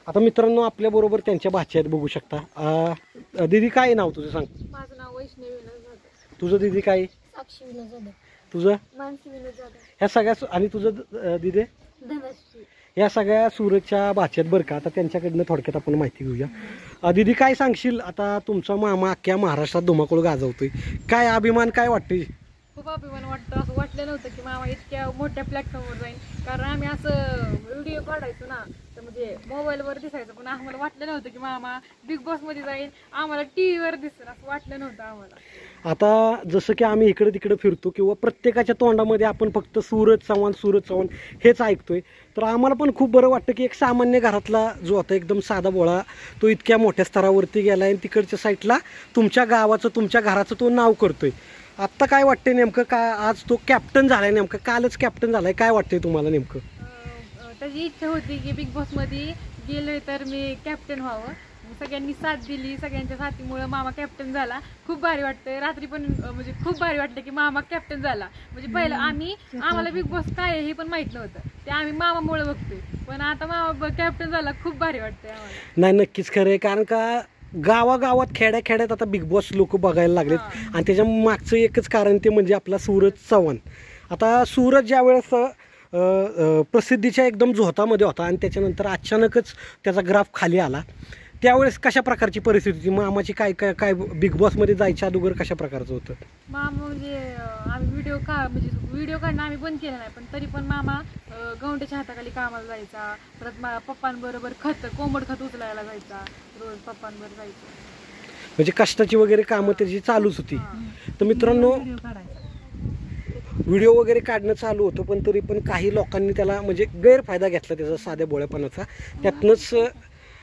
आता मित्रांनो आपल्याबरोबर त्यांच्या भाच्या आहेत, बघू शकता. दीदी काय नाव तुझं सांग? माझं नाव वैष्णवी विनोद जाधव. तुझं दीदी काय? साक्षी विनोद जाधव. तुझं? मानसी विनोद जाधव. ह्या सगळ्या आणि तुझं दीदी? धनश्री. या सगळ्या सूरजच्या भाच्या आहेत बरं का. आता त्यांच्याकडनं थोडक्यात आपण माहिती घेऊया. दीदी काय सांगशील, आता तुमचा मामा अख्ख्या महाराष्ट्रात धुमाकूळ गाजवतोय, काय अभिमान काय वाटतोय? खूप अभिमान वाटतो. असं वाटलं नव्हतं की मामा इतक्या मोठ्या प्लॅटफॉर्मवर जाईल, कारण आम्ही असं व्हिडिओ काढायचो ना, तर म्हणजे मोबाईलवर दिसायचं, पण आम्हाला वाटलं नव्हतं की मामा बिग बॉस मध्ये जाईल, आम्हाला टीव्हीवर दिसेल असं वाटलं नव्हतं आम्हाला. आता जसं की आम्ही इकडे तिकडे फिरतो किंवा प्रत्येकाच्या तोंडामध्ये आपण फक्त सूरज चव्हाण हेच ऐकतोय, तर आम्हाला पण खूप बरं वाटतं की एक सामान्य घरातला जो होता एकदम साधा बोळा तो इतक्या मोठ्या स्तरावरती गेला आणि तिकडच्या साईडला तुमच्या गावाचं तुमच्या घराचं तो नाव करतोय. आत्ता काय वाटतंय नेमकं, काय आज तो कॅप्टन झालाय, नेमकं कालच कॅप्टन झालाय, काय वाटतंय तुम्हाला नेमकं? त्याची इच्छा होती की बिग बॉस मध्ये गेलोय तर मी कॅप्टन व्हावं. सगळ्यांनी साथ दिली, सगळ्यांच्या साथीमुळे मामा कॅप्टन झाला. खूप भारी वाटतंय. रात्री पण म्हणजे खूप भारी वाटलं की मामा कॅप्टन झाला. म्हणजे पहिलं आम्हाला बिग बॉस काय आहे हे पण माहित नव्हतं, ते आम्ही मामामुळे बघतोय, पण आता मामा कॅप्टन झाला, खूप भारी वाटतंय आम्हाला. नाही नक्कीच खरं आहे, कारण का गावागावात खेड्याखेड्यात आता बिग बॉस लोक बघायला लागलेत आणि त्याच्या मागचं एकच कारण ते म्हणजे आपला सूरज चव्हाण. आता सूरज ज्या वेळेस प्रसिद्धीच्या एकदम झोतामध्ये होता आणि त्याच्यानंतर अचानकच त्याचा ग्राफ खाली आला, त्यावेळेस कशा प्रकारची परिस्थिती होती मामाची? काय काय काय बिग बॉसमध्ये जायच्या अगोदर कशा प्रकारचं होतं? मामा म्हणजे आम्ही व्हिडिओ काढणं आम्ही बंद केलं नाही, पण तरी पण मामा गवंड्याच्या हाताखाली कामाला जायचा. परत पप्पांबरोबर कोंबड खत उचलायला जायचा, रोज पप्पांबरोबर जायचं. म्हणजे कष्टाची वगैरे कामं त्याची चालूच होती. तर मित्रांनो व्हिडिओ वगैरे काढणं चालू होतं, पण तरी पण काही लोकांनी त्याला म्हणजे गैरफायदा घेतला त्याचा साध्या बोळ्यापणाचा. त्यातनंच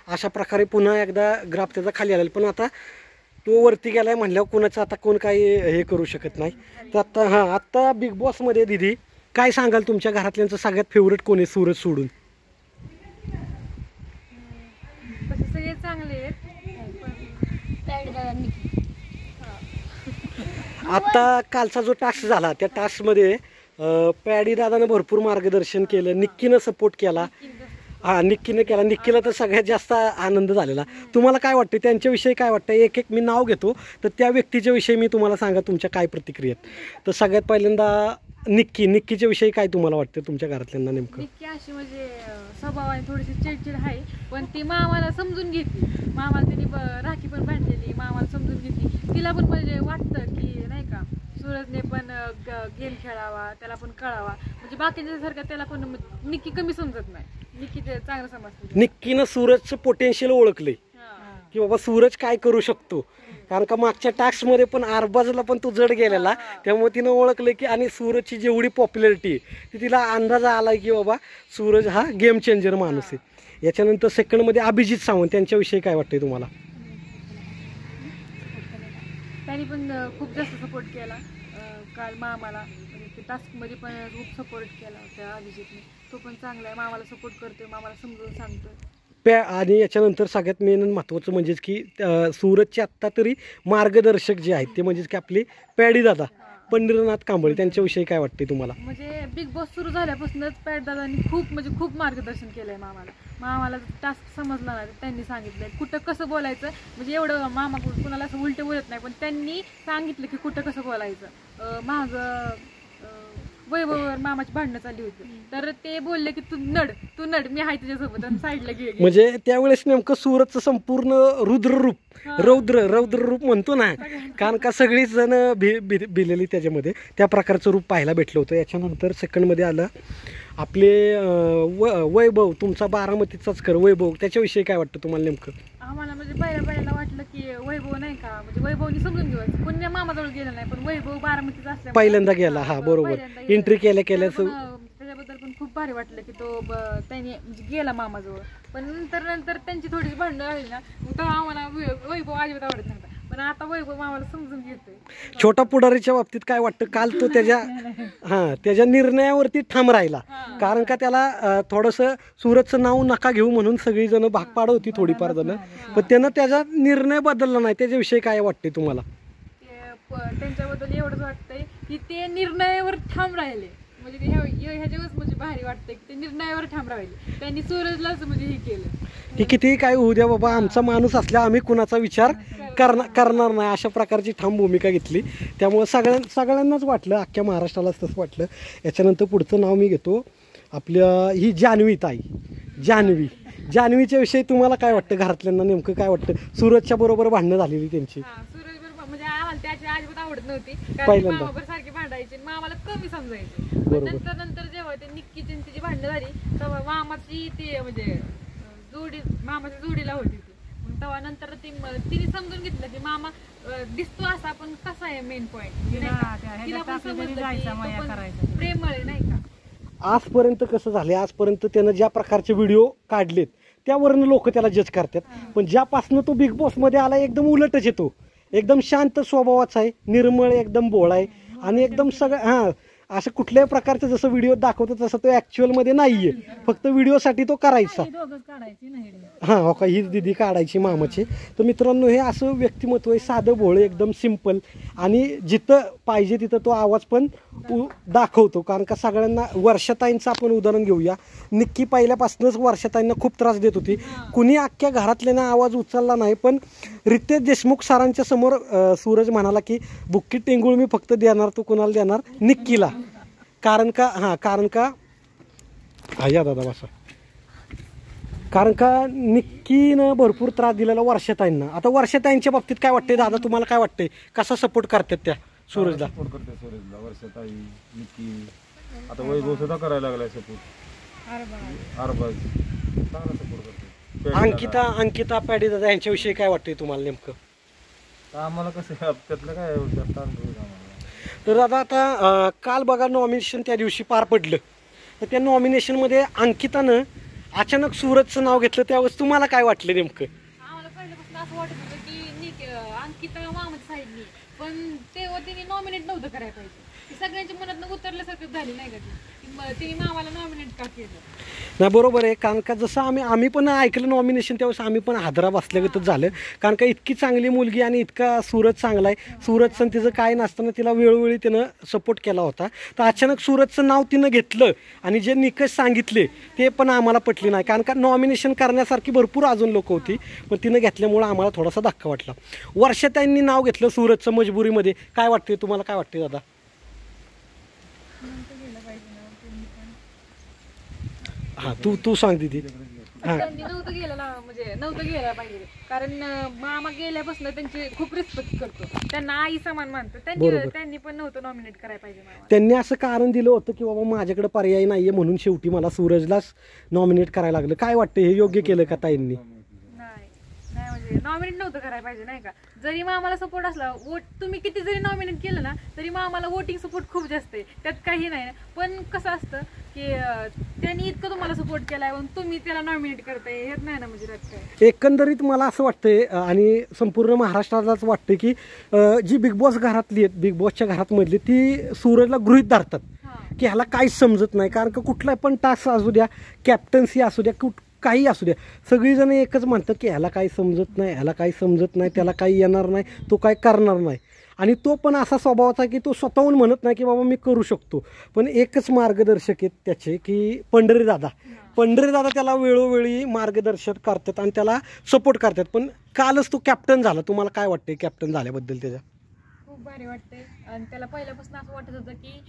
अशा प्रकारे पुन्हा एकदा ग्राफ त्याचा खाली आलेला. पण आता तो वरती गेलाय म्हणल्यावर कोणाचं आता कोण काही हे करू शकत नाही. तर आत्ता बिग बॉसमध्ये दीदी काय सांगाल, तुमच्या घरातल्यांचं सगळ्यात फेवरेट कोण आहे सूरज सोडून? सगळे चांगले आहेत. आता कालचा जो टास्क झाला त्या टास्कमध्ये पॅडी दादानं भरपूर मार्गदर्शन केलं, निक्कीनं सपोर्ट केला. निक्कीनं केला. निक्कीला तर सगळ्यात जास्त आनंद झालेला. तुम्हाला काय वाटतं त्यांच्याविषयी, काय वाटतं? एक एक मी नाव घेतो, तर त्या व्यक्तीच्या विषयी मी तुम्हाला सांगा तुमच्या काय प्रतिक्रिया आहेत. तर सगळ्यात पहिल्यांदा निक्कीच्या विषयी काय तुम्हाला वाटतं तुमच्या घरातल्यांना नेमकं? निक्की अशी म्हणजे स्वभावाने थोडीशी चिडचिड आहे, पण ती मामाला समजून घेतली. मामाला तिने राखी पण बांधलेली, मामाला समजून घेतली. तिला पण म्हणजे वाटतं की नाही का सूरजने पण गेम खेळावा, त्याला पण कळावा. म्हणजे बाकीच्यासारखं त्याला पण निक्की कमी समजत नाही, निक्की ते चांगलं समजते. निक्कीनं सूरजचं पोटेन्शियल ओळखलंय की बाबा सूरज काय करू शकतो. कारण का मागच्या टास्कमध्ये पण आरबाजला पण तो जड गेलेला, त्यामुळे तिनं ओळखलं की आणि सूरजची जेवढी पॉप्युलरिटी ती तिला अंदाज आला की बाबा सूरज हा गेम चेंजर माणूस आहे. याच्यानंतर सेकंडमध्ये अभिजित सावंत, त्यांच्याविषयी काय वाटतंय तुम्हाला? त्यांनी पण खूप जास्त सपोर्ट केला काल मामाला, म्हणजे टास्कमध्ये पण खूप सपोर्ट केला त्या अभिजितने. तो पण चांगला आहे, मामाला सपोर्ट करतोय, मामाला समजून सांगतोय. आणि याच्यानंतर सगळ्यात मेन महत्त्वाचं म्हणजेच की सूरजचे आत्ता तरी मार्गदर्शक जे आहेत ते म्हणजेच की आपले पॅडी दादा पंढरीनाथ कांबळे, त्यांच्याविषयी काय वाटते तुम्हाला? म्हणजे बिग बॉस सुरू झाल्यापासूनच पॅड दादांनी खूप मार्गदर्शन केलंय मामाला टास्क समजला नाही त्यांनी सांगितलंय कुठं कसं बोलायचं. म्हणजे एवढं मामा कुणाला असं उलटे बोलत नाही, पण त्यांनी सांगितलं की कुठं कसं बोलायचं. वैभववर मामाची भांडणं चालली होती, तर ते बोलले की तू नड मी आहे तुझ्यासोबत, आणि साईडला घे. म्हणजे त्यावेळेस नेमकं सूरजचं संपूर्ण रौद्र रूप म्हणतो ना, कारण का सगळीच जण भिलेली त्याच्यामध्ये, त्या प्रकारचं रूप पाहायला भेटलं होतं. याच्यानंतर सेकंडमध्ये आलं आपले वैभव, तुमचा बारामतीचाच कर वैभव, त्याच्याविषयी काय वाटतं तुम्हाला नेमकं? आम्हाला म्हणजे पहिल्या वाटलं की वैभव नाही का, म्हणजे वैभवनी समजून घ्यायचं, कोणी मामाजवळ गेलं नाही, पण वैभव बारामतीचा असल्यामुळे पहिल्यांदा गेला. हा बरोबर, एंट्री केल्या त्याच्याबद्दल पण खूप भारी वाटलं की तो त्याने म्हणजे गेला मामाजवळ. पण नंतर त्यांची थोडीशी भांडणं आली ना, तर आम्हाला वैभव अजिबात आवडत नव्हता, पण आता वैभव मामाला समजून घेतोय. छोटा पुढारीच्या बाबतीत काय वाटतं? काल तो त्याच्या निर्णयावरती ठाम राहिला, कारण का त्याला थोडंसं सूरजचं नाव नका घेऊ म्हणून सगळी जण भाग पाडत होती थोडीफार जण, पण त्यानं त्याचा निर्णय बदलला नाही. त्याच्याविषयी काय वाटते तुम्हाला? त्यांच्याबद्दल एवढंच वाटतंय की ते निर्णयावर ठाम राहिले. म्हणजे ह्याच्यावरच म्हणजे भारी वाटतंय की ते निर्णयावर ठाम राहिले. त्यांनी सूरजलाच म्हणजे हे केलं की कितीही काय होऊ द्या बाबा, आमचा माणूस असल्या आम्ही कुणाचा विचार करणार नाही, अशा प्रकारची ठाम भूमिका घेतली. त्यामुळे सगळ्यांनाच वाटलं, अख्ख्या महाराष्ट्रालाच तसं वाटलं. याच्यानंतर पुढचं नाव मी घेतो आपल्या ही जान्हवी ताई. जान्हवीच्या विषयी तुम्हाला काय वाटतं, घरातल्यांना नेमकं काय वाटतं? सूरजच्या बरोबर भांडणं झालेली त्यांची. सूरज बरोबर म्हणजे आम्हाला त्याची अजिबात आवडत नव्हती, कारण पहिल्यांदा. मामाबर सारखी भांडायची आणि मामाला कमी समजायचे. पण नंतर जेव्हा ते निक्कीची आणि तिची भांडणं झाली तेव्हा मामाची ती म्हणजे मामाच्या जोडीला होती ती. मग तेव्हा नंतर तिने समजून घेतलं की मामा दिसतो असा पण कसा आहे मेन पॉइंट, तिला पण समजलं की तो पण प्रेमळ आहे नाही का. आजपर्यंत कसं झालं, आजपर्यंत त्यानं ज्या प्रकारचे व्हिडिओ काढलेत त्यावरनं लोक त्याला जज करतात. पण ज्यापासनं तो बिग बॉसमध्ये आला एकदम उलटच येतो. एकदम शांत स्वभावाचा आहे, निर्मळ, एकदम भोळा आहे आणि एकदम सगळं असं कुठल्याही प्रकारचं जसं व्हिडिओ दाखवतो तसं तो ॲक्च्युअलमध्ये नाही आहे. फक्त व्हिडिओसाठी तो करायचा. हो का, ही दिदी काढायची मामाची. तर मित्रांनो, हे असं व्यक्तिमत्व आहे, साधं भोळं, एकदम सिम्पल, आणि जिथं पाहिजे तिथं तो आवाज पण दाखवतो. कारण का सगळ्यांना, वर्षाताईंचं आपण उदाहरण घेऊया. निक्की पहिल्यापासूनच वर्षाताईंना खूप त्रास देत होती. कुणी अख्ख्या घरातल्यानं आवाज उचलला नाही, पण रितेश देशमुख सरांच्या समोर सूरज म्हणाला की बुक्की टेंगुळ मी फक्त देणार, तो कुणाला देणार? निक्कीला. कारण का या दादा बसा. कारण का निक्कीनं भरपूर त्रास दिलेला वर्षाताईंना. आता वर्षाताईंच्या बाबतीत काय वाटतंय दादा, तुम्हाला काय वाटतंय, कसा सपोर्ट करतात त्या सूरजला? सपोर्ट करते सूरजला वर्षाताई, निक्की, आता वैभव सुद्धा करायला लागलाय सपोर्ट. अरबाज चांगला सपोर्ट करते. अंकिता पॅडी दादा यांच्याविषयी काय वाटतंय तुम्हाला नेमकं? आम्हाला कसं त्यातलं काय जास्त अनुभव आहे आम्हाला. तर दादा आता काल बघा नॉमिनेशन त्या दिवशी पार पडलं, तर त्या नॉमिनेशनमध्ये अंकितानं अचानक सूरजचं नाव घेतलं. त्यावेळेस तुम्हाला काय वाटलं नेमकं? आम्हाला पहिल्यापासून असं वाटत होतं की अंकिता मामाच्या साईडनी, पण तेव्हा तिने नॉमिनेट नव्हतं करायला पाहिजे. ती सगळ्यांच्या मनातनं उतरल्यासारखं झाली नाही का तिने मामाला नॉमिनेट का केलं? नाही बरोबर आहे. कारण का जसं आम्ही पण ऐकलं नॉमिनेशन त्यावेळेस आम्ही पण हादरा बसल्यागतच झालं. कारण का इतकी चांगली मुलगी आणि इतका सूरज चांगला आहे. सूरजचं तिचं काय नसताना तिला वेळोवेळी तिनं सपोर्ट केला होता. तर अचानक सूरजचं नाव तिनं घेतलं आणि जे निकष सांगितले ते पण आम्हाला पटले नाही. कारण का नॉमिनेशन करण्यासारखी भरपूर अजून लोक होती, पण तिनं घेतल्यामुळं आम्हाला थोडासा धक्का वाटला. वर्षाताईंनी नाव घेतलं सूरजचं मजबुरीमध्ये. काय वाटते तुम्हाला, काय वाटते दादा? हा तू सांग दीदी. त्यांनी नव्हतं गेलं पाहिजे, कारण मामा गेल्यापासून त्यांची खूप रिस्पेक्ट करतो, त्यांना आई समान मानतो. त्यांनी पण नव्हतं नॉमिनेट करायला पाहिजे. त्यांनी असं कारण दिलं होतं की बाबा माझ्याकडे पर्याय नाहीये, म्हणून शेवटी मला सूरजलाच नॉमिनेट करायला लागलं. काय वाटतं, हे योग्य केलं का ताईंनी? नाही म्हणजे नॉमिनेट नव्हतं करायला पाहिजे नाही का. जरी मामाला सपोर्ट असला, तुम्ही किती जरी नॉमिनेट केलं ना तरी मामाला वोटिंग सपोर्ट खूप जास्त आहे, त्यात काही नाही. पण कसं असतं की त्यांनी इतकं तुम्हाला सपोर्ट केलाय पण तुम्ही त्याला नॉमिनेट करताय, हेच नाही ना म्हणजे काय. एकंदरीत मला असं वाटतंय आणि संपूर्ण महाराष्ट्रालाच वाटतं की जी बिग बॉस घरातली आहेत, बिग बॉसच्या घरातमधली, ती सूरजला गृहीत धरतात की ह्याला काहीच समजत नाही. कारण का कुठला पण टास्क असू द्या, कॅप्टन्सी असू द्या, काही असू द्या, सगळीजण एकच म्हणतात की ह्याला काही समजत नाही, ह्याला काही समजत नाही, त्याला काही येणार नाही, तो काय करणार नाही. आणि तो पण असा स्वभावाचा की तो स्वतःहून म्हणत नाही की बाबा मी करू शकतो. पण एकच मार्गदर्शक आहेत त्याचे की पंढरी दादा त्याला वेळोवेळी मार्गदर्शन करतात आणि त्याला सपोर्ट करतात. पण कालच तो कॅप्टन झाला. तुम्हाला काय वाटतंय कॅप्टन झाल्याबद्दल? त्याच्या खूप भारी वाटतंय. आणि त्याला पहिल्यापासून असं वाटत होतं की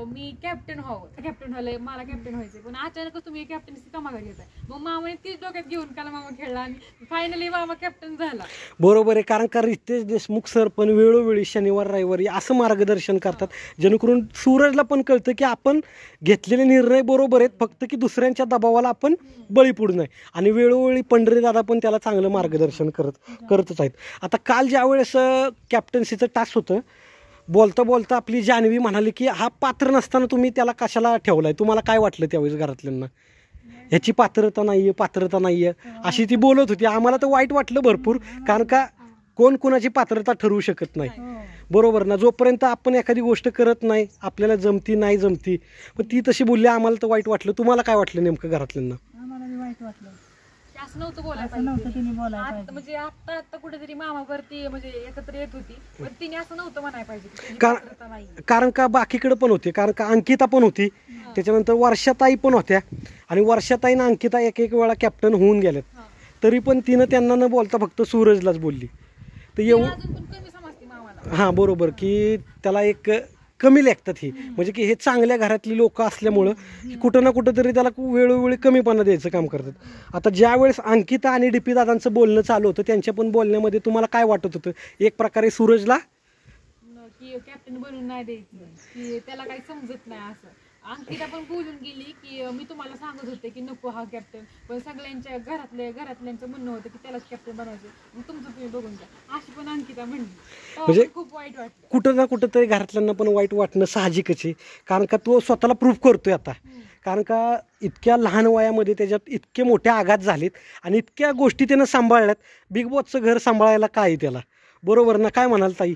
मी कॅप्टन व्हायला मला कॅप्टन व्हायचंय, पण अचानकच तुम्ही कॅप्टन्सी कमागा घेताय. मग मामाने तीच डोक्यात घेऊन काल मामा खेळला आणि फायनली मामा कॅप्टन झाला. बरोबर आहे. कारण का रितेश देशमुख सर पण वेळोवेळी शनिवार रविवारी असं मार्गदर्शन करतात जेणेकरून सूरजला पण कळतं की आपण घेतलेले निर्णय बरोबर आहेत, फक्त की दुसऱ्यांच्या दबावाला आपण बळी पडू नये. आणि वेळोवेळी पंढरी दादा पण त्याला चांगलं मार्गदर्शन करतच आहेत. आता काल ज्यावेळेस कॅप्टन्सीचं टास्क होतं, बोलता बोलता आपली जान्हवी म्हणाली की हा पात्र नसताना तुम्ही त्याला कशाला ठेवलाय? तुम्हाला काय वाटलं त्यावेळेस घरातल्यांना? ह्याची पात्रता नाहीये अशी ती बोलत होती. आम्हाला तर वाईट वाटलं भरपूर, कारण का कोण कोणाची पात्रता ठरवू शकत नाही, बरोबर ना. जोपर्यंत आपण एखादी गोष्ट करत नाही, आपल्याला नाही जमती, पण ती तशी बोलली, आम्हाला तर वाईट वाटलं. तुम्हाला काय वाटलं नेमकं घरातल्यांना? आम्हाला वाईट वाटलं. असं नव्हतं बोलायला असं नव्हतं पाहिजे. तिने बोलायला आता पाहिजे. म्हणजे आता कुठेतरी मामावरती म्हणजे एकत्र येत होती, पण तिने असं नव्हतं म्हणायला पाहिजे की तुझी का- पात्रता नाही. कारण का बाकीकडे पण होते, कारण का अंकिता पण होती, त्याच्यानंतर वर्षाताई पण होत्या आणि वर्षाताई आणि अंकिता एक एक वेळा कॅप्टन होऊन गेल्यात, हा. तरी पण तिनं त्यांना न बोलता फक्त सूरजलाच बोलली. तर ती एवढं अजून पण कमी समजते मामाला. हां बरोबर, की त्याला एक कमी लेखतात ही, म्हणजे की हे चांगल्या घरातली लोक असल्यामुळं की कुठं ना कुठं तरी त्याला वेळोवेळी कमीपणा द्यायचं काम करतात. आता ज्या वेळेस अंकिता आणि डीपी दादांचं बोलणं चालू होतं, त्यांच्या पण बोलण्यामध्ये तुम्हाला काय वाटत होतं? एक प्रकारे सूरजला की कॅप्टन बनून नाही द्यायचं, की त्याला काही समजत नाही असं. अंकिता पण बोलून गेली की मी तुम्हाला सांगत होते की नको हा कॅप्टन, पण सगळ्यांच्या घरातल्यांचं म्हणणं होतं की त्यालाच कॅप्टन बनवायचं, मग तुमचं तुम्ही बघून घ्या, अशी पण अंकिता म्हणली. तेव्हा म्हणजे पण खूप वाईट वाटलं. कुठं ना कुठं तरी घरातल्यांना पण वाईट वाटणं साहजिकच आहे, कारण का तो स्वतःला प्रूव्ह करतोय आता. कारण का इतक्या लहान वयामध्ये त्याच्यात इतके मोठे आघात झालेत आणि इतक्या गोष्टी त्यानं सांभाळल्यात. बिग बॉसचं घर सांभाळायला काय आहे त्याला, बरोबर ना? काय म्हणाल ताई?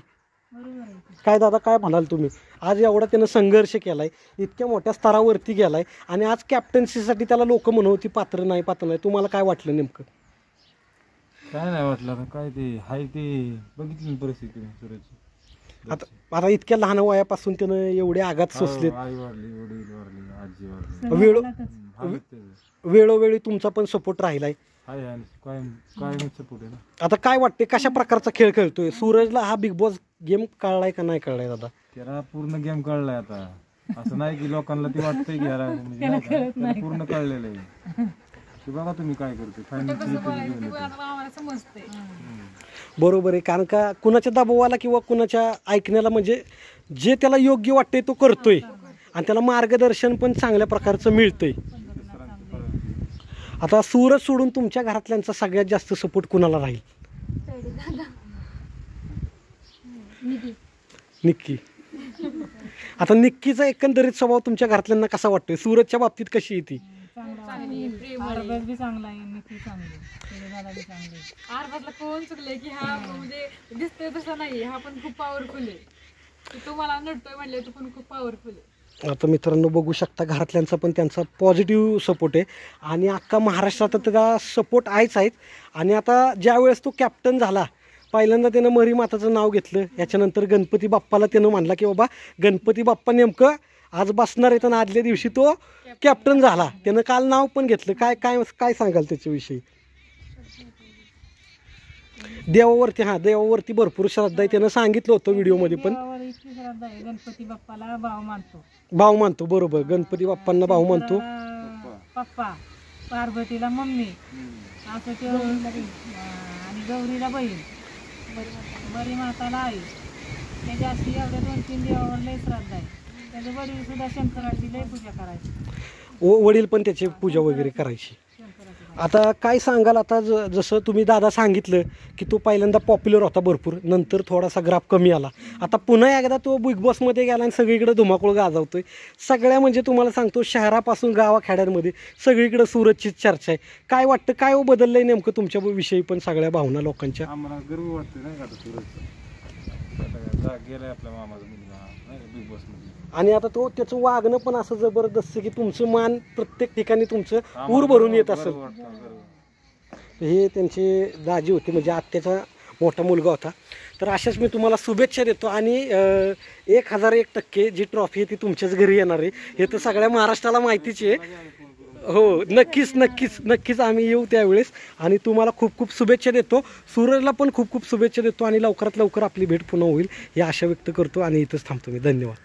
बरोबर आहे. काय दादा काय म्हणाल तुम्ही? आज एवढा त्यानं संघर्ष केलाय, इतक्या मोठ्या स्तरावरती गेलाय आणि आज कॅप्टन्सीसाठी त्याला लोक म्हणत पात्र नाही पात्र नाही. तुम्हाला काय वाटलं नेमकं? काय नाही वाटलं आता, काय ते हाय ते बघितली ना परिस्थिती सूरजची. आता इतक्या लहान वयापासून त्यानं एवढे आघात सोसलेत. आई वारली, वडील वारली, आजी वारली. वेळो हालत त्याचं. वेळोवेळी तुमचा पण सपोर्ट राहिलाय. हाय आणि कायम सपोर्ट आहे ना. आता काय वाटते, कशा प्रकारचा खेळ खेळतोय सूरजला? हा बिग बॉस गेम कळलाय का नाही कळलाय दादा? त्याला पूर्ण गेम कळलाय आता. असं नाही की लोकांना ते वाटतंय की याला म्हणजे नाही का, त्याला पूर्ण कळलेलं आहे. ते बघा तुम्ही काय करते कसं बोलायचं ते पण आता मामाला समजतंय. बरोबर आहे, कारण का कुणाच्या दबावाला किंवा कुणाच्या ऐकण्याला म्हणजे जे त्याला योग्य वाटतंय तो करतोय आणि त्याला मार्गदर्शन पण चांगल्या प्रकारचं मिळतंय. आता सूरज सोडून तुमच्या घरातल्यांचा सगळ्यात जास्त सपोर्ट कुणाला राहील? निक्की. आता निक्कीचा एकंदरीत स्वभाव तुमच्या घरातल्यांना कसा वाटतोय? सूरजच्या बाबतीत कशी आहे ती? चांगली प्रेमळ आहे. आरबज बी चांगला आहे, निकी चांगली, त्याचे दादा बी चांगले. आरबाजला कोण चुकलंय की हा म्हणजे दिसतोय तसा नाही, हा पण खूप पॉवरफुल आहे. की तो मला नडतोय म्हणले, तो पण खूप पॉवरफुल आहे. आता मित्रांनो बघू शकता, घरातल्यांचा पण त्यांचा पॉझिटिव्ह सपोर्ट आहे आणि अख्खा महाराष्ट्रात त्याला सपोर्ट आहेच आहेत. आणि आता ज्या वेळेस तो कॅप्टन झाला, पहिल्यांदा त्यानं मरी माताचं नाव घेतलं, याच्यानंतर गणपती बाप्पाला त्यानं म्हणला की बाबा गणपती बाप्पा नेमकं आज बसणार आहेत आणि आदल्या दिवशी तो कॅप्टन झाला. त्यानं काल नाव पण घेतलं. काय काय काय सांगाल त्याच्याविषयी? देवावरती भरपूर श्रद्धा आहे, त्यानं सांगितलं होतं व्हिडिओमध्ये पण. देवावर इतकी श्रद्धा आहे, गणपती बाप्पाला भाव मानतो. भाऊ मानतो, बरोबर, गणपती बाप्पांना भाऊ मानतो. देवाला पप्पा, पार्वतीला मम्मी, असं ते आणि गौरीला बहीण, बरी माताला आई. त्याच्या अशी एवढ्या 2-3 देवावर लय श्रद्धा आहे. त्याचे वडील सुद्धा शंकराची लय पूजा करायची. वडील पण त्याची पूजा वगैरे करायची. आता काय सांगाल? आता जसं तुम्ही दादा सांगितलं की तो पहिल्यांदा पॉप्युलर होता भरपूर, नंतर थोडासा ग्राफ कमी आला, आता पुन्हा एकदा तो बिग बॉसमध्ये गेला आणि सगळीकडे धुमाकूळ गाजवतोय. सगळ्या म्हणजे तुम्हाला सांगतो, शहरापासून गावाखेड्यांमध्ये सगळीकडे सूरजचीच चर्चा आहे. काय वाटतं, काय बदललंय नेमकं तुमच्या विषयी पण सगळ्या भावना लोकांच्या? आम्हाला गर्व वाटतोय नाही का आता सूरजचा. आता गेलाय आपला मामाचा मुलगा नाही का बिग बॉस मध्ये. आणि आता तो त्याचं वागणं पण असं जबरदस्त की तुमचं मान प्रत्येक ठिकाणी तुमचं ऊर भरून येत असेल. हे त्यांचे दाजी होते, म्हणजे आत्याचा मोठा मुलगा होता. तर अशाच मी तुम्हाला शुभेच्छा देतो आणि 1001% जी ट्रॉफी आहे ती तुमच्याच घरी येणार आहे, हे तर सगळ्या महाराष्ट्राला माहितीच आहे. हो, नक्कीच नक्कीच नक्कीच आम्ही येऊ त्यावेळेस आणि तुम्हाला खूप खूप शुभेच्छा देतो. सूरजला पण खूप खूप शुभेच्छा देतो आणि लवकरात लवकर आपली भेट पुन्हा होईल ही आशा व्यक्त करतो आणि इथंच थांबतो मी. धन्यवाद.